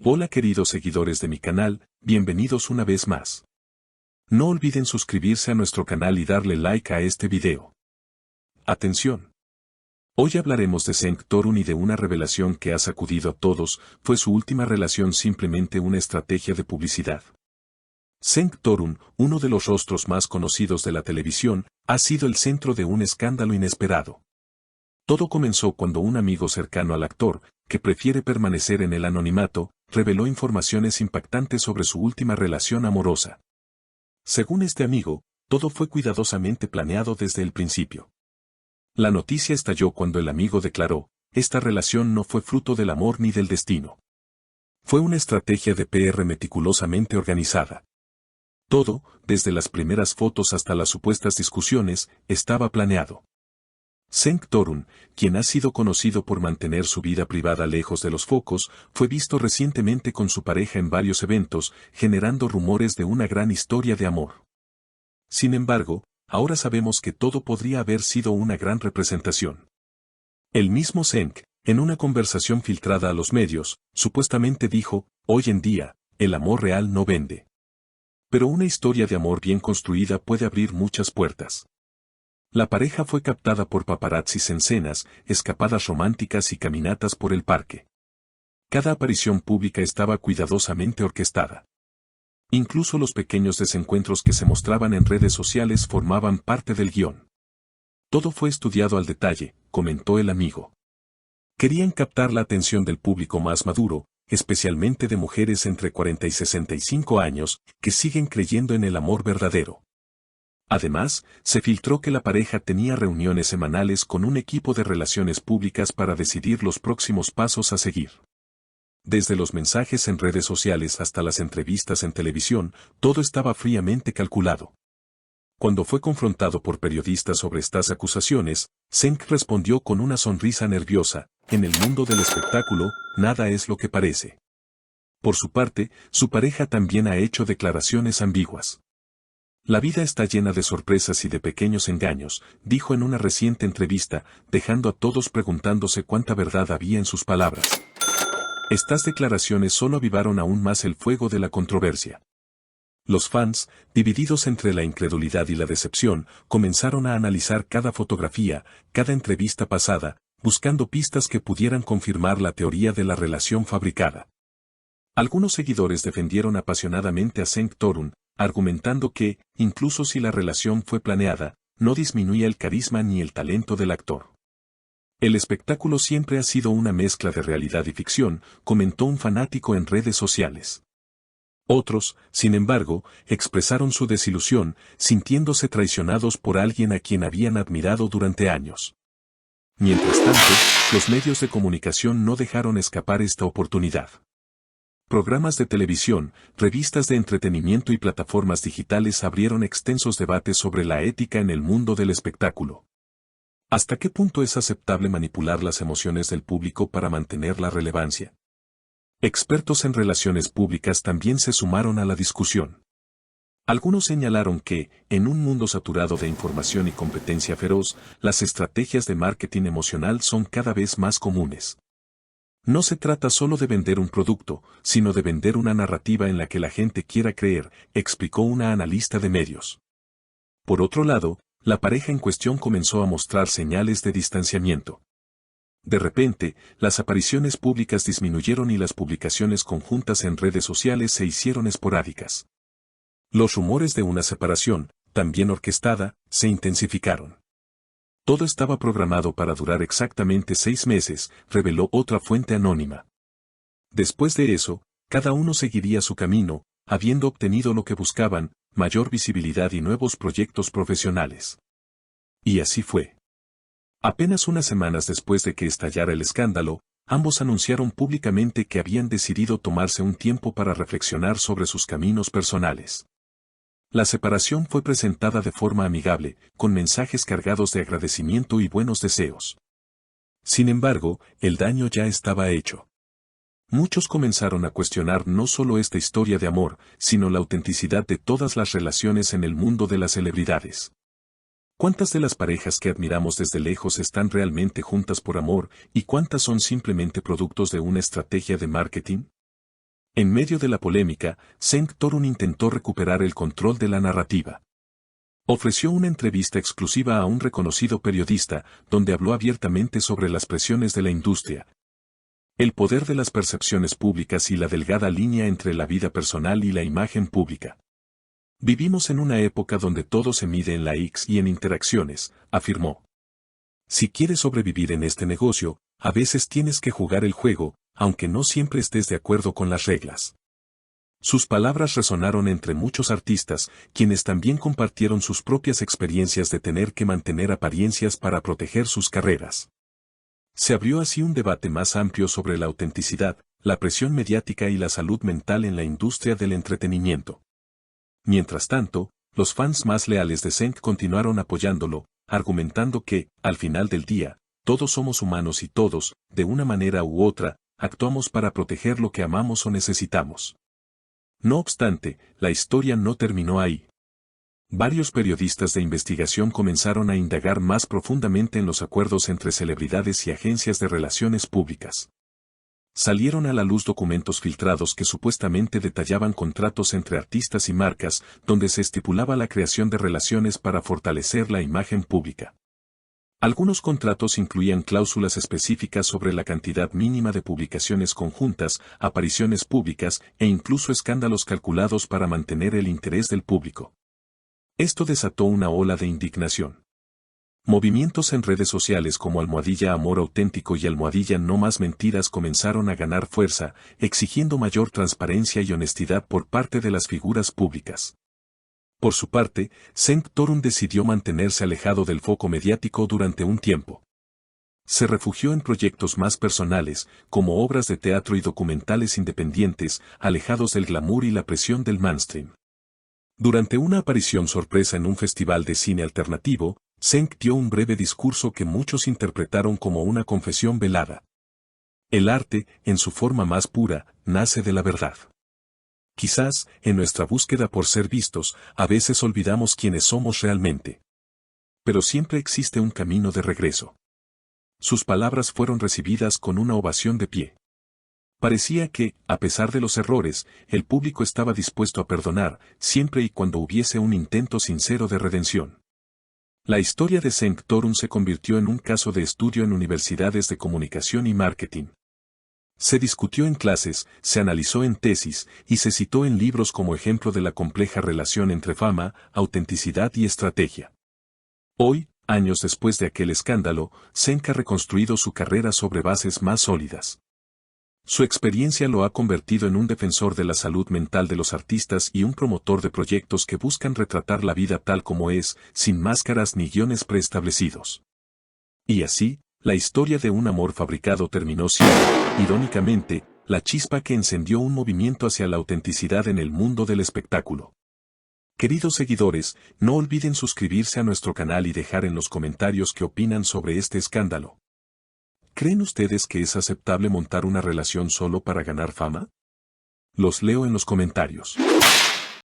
Hola queridos seguidores de mi canal, bienvenidos una vez más. No olviden suscribirse a nuestro canal y darle like a este video. Atención. Hoy hablaremos de Cenk Torun y de una revelación que ha sacudido a todos. ¿Fue su última relación simplemente una estrategia de publicidad? Cenk Torun, uno de los rostros más conocidos de la televisión, ha sido el centro de un escándalo inesperado. Todo comenzó cuando un amigo cercano al actor, que prefiere permanecer en el anonimato, reveló informaciones impactantes sobre su última relación amorosa. Según este amigo, todo fue cuidadosamente planeado desde el principio. La noticia estalló cuando el amigo declaró: esta relación no fue fruto del amor ni del destino. Fue una estrategia de PR meticulosamente organizada. Todo, desde las primeras fotos hasta las supuestas discusiones, estaba planeado. Cenk Torun, quien ha sido conocido por mantener su vida privada lejos de los focos, fue visto recientemente con su pareja en varios eventos, generando rumores de una gran historia de amor. Sin embargo, ahora sabemos que todo podría haber sido una gran representación. El mismo Cenk, en una conversación filtrada a los medios, supuestamente dijo: hoy en día, el amor real no vende. Pero una historia de amor bien construida puede abrir muchas puertas. La pareja fue captada por paparazzis en cenas, escapadas románticas y caminatas por el parque. Cada aparición pública estaba cuidadosamente orquestada. Incluso los pequeños desencuentros que se mostraban en redes sociales formaban parte del guión. Todo fue estudiado al detalle, comentó el amigo. Querían captar la atención del público más maduro, especialmente de mujeres entre 40 y 65 años, que siguen creyendo en el amor verdadero. Además, se filtró que la pareja tenía reuniones semanales con un equipo de relaciones públicas para decidir los próximos pasos a seguir. Desde los mensajes en redes sociales hasta las entrevistas en televisión, todo estaba fríamente calculado. Cuando fue confrontado por periodistas sobre estas acusaciones, Cenk respondió con una sonrisa nerviosa: en el mundo del espectáculo, nada es lo que parece. Por su parte, su pareja también ha hecho declaraciones ambiguas. La vida está llena de sorpresas y de pequeños engaños, dijo en una reciente entrevista, dejando a todos preguntándose cuánta verdad había en sus palabras. Estas declaraciones solo avivaron aún más el fuego de la controversia. Los fans, divididos entre la incredulidad y la decepción, comenzaron a analizar cada fotografía, cada entrevista pasada, buscando pistas que pudieran confirmar la teoría de la relación fabricada. Algunos seguidores defendieron apasionadamente a Cenk Torun, argumentando que, incluso si la relación fue planeada, no disminuía el carisma ni el talento del actor. El espectáculo siempre ha sido una mezcla de realidad y ficción, comentó un fanático en redes sociales. Otros, sin embargo, expresaron su desilusión, sintiéndose traicionados por alguien a quien habían admirado durante años. Mientras tanto, los medios de comunicación no dejaron escapar esta oportunidad. Programas de televisión, revistas de entretenimiento y plataformas digitales abrieron extensos debates sobre la ética en el mundo del espectáculo. ¿Hasta qué punto es aceptable manipular las emociones del público para mantener la relevancia? Expertos en relaciones públicas también se sumaron a la discusión. Algunos señalaron que, en un mundo saturado de información y competencia feroz, las estrategias de marketing emocional son cada vez más comunes. No se trata solo de vender un producto, sino de vender una narrativa en la que la gente quiera creer, explicó una analista de medios. Por otro lado, la pareja en cuestión comenzó a mostrar señales de distanciamiento. De repente, las apariciones públicas disminuyeron y las publicaciones conjuntas en redes sociales se hicieron esporádicas. Los rumores de una separación, también orquestada, se intensificaron. Todo estaba programado para durar exactamente 6 meses, reveló otra fuente anónima. Después de eso, cada uno seguiría su camino, habiendo obtenido lo que buscaban, mayor visibilidad y nuevos proyectos profesionales. Y así fue. Apenas unas semanas después de que estallara el escándalo, ambos anunciaron públicamente que habían decidido tomarse un tiempo para reflexionar sobre sus caminos personales. La separación fue presentada de forma amigable, con mensajes cargados de agradecimiento y buenos deseos. Sin embargo, el daño ya estaba hecho. Muchos comenzaron a cuestionar no solo esta historia de amor, sino la autenticidad de todas las relaciones en el mundo de las celebridades. ¿Cuántas de las parejas que admiramos desde lejos están realmente juntas por amor y cuántas son simplemente productos de una estrategia de marketing? En medio de la polémica, Cenk Torun intentó recuperar el control de la narrativa. Ofreció una entrevista exclusiva a un reconocido periodista, donde habló abiertamente sobre las presiones de la industria, el poder de las percepciones públicas y la delgada línea entre la vida personal y la imagen pública. Vivimos en una época donde todo se mide en likes y en interacciones, afirmó. Si quieres sobrevivir en este negocio, a veces tienes que jugar el juego, aunque no siempre estés de acuerdo con las reglas. Sus palabras resonaron entre muchos artistas, quienes también compartieron sus propias experiencias de tener que mantener apariencias para proteger sus carreras. Se abrió así un debate más amplio sobre la autenticidad, la presión mediática y la salud mental en la industria del entretenimiento. Mientras tanto, los fans más leales de Cenk continuaron apoyándolo, argumentando que, al final del día, todos somos humanos y todos, de una manera u otra, actuamos para proteger lo que amamos o necesitamos. No obstante, la historia no terminó ahí. Varios periodistas de investigación comenzaron a indagar más profundamente en los acuerdos entre celebridades y agencias de relaciones públicas. Salieron a la luz documentos filtrados que supuestamente detallaban contratos entre artistas y marcas, donde se estipulaba la creación de relaciones para fortalecer la imagen pública. Algunos contratos incluían cláusulas específicas sobre la cantidad mínima de publicaciones conjuntas, apariciones públicas e incluso escándalos calculados para mantener el interés del público. Esto desató una ola de indignación. Movimientos en redes sociales como #Amor Auténtico y #No Más Mentiras comenzaron a ganar fuerza, exigiendo mayor transparencia y honestidad por parte de las figuras públicas. Por su parte, Cenk Torun decidió mantenerse alejado del foco mediático durante un tiempo. Se refugió en proyectos más personales, como obras de teatro y documentales independientes, alejados del glamour y la presión del mainstream. Durante una aparición sorpresa en un festival de cine alternativo, Cenk dio un breve discurso que muchos interpretaron como una confesión velada. El arte, en su forma más pura, nace de la verdad. Quizás, en nuestra búsqueda por ser vistos, a veces olvidamos quiénes somos realmente. Pero siempre existe un camino de regreso. Sus palabras fueron recibidas con una ovación de pie. Parecía que, a pesar de los errores, el público estaba dispuesto a perdonar, siempre y cuando hubiese un intento sincero de redención. La historia de Cenk Torun se convirtió en un caso de estudio en universidades de comunicación y marketing. Se discutió en clases, se analizó en tesis, y se citó en libros como ejemplo de la compleja relación entre fama, autenticidad y estrategia. Hoy, años después de aquel escándalo, Cenk ha reconstruido su carrera sobre bases más sólidas. Su experiencia lo ha convertido en un defensor de la salud mental de los artistas y un promotor de proyectos que buscan retratar la vida tal como es, sin máscaras ni guiones preestablecidos. Y así, la historia de un amor fabricado terminó siendo, irónicamente, la chispa que encendió un movimiento hacia la autenticidad en el mundo del espectáculo. Queridos seguidores, no olviden suscribirse a nuestro canal y dejar en los comentarios qué opinan sobre este escándalo. ¿Creen ustedes que es aceptable montar una relación solo para ganar fama? Los leo en los comentarios.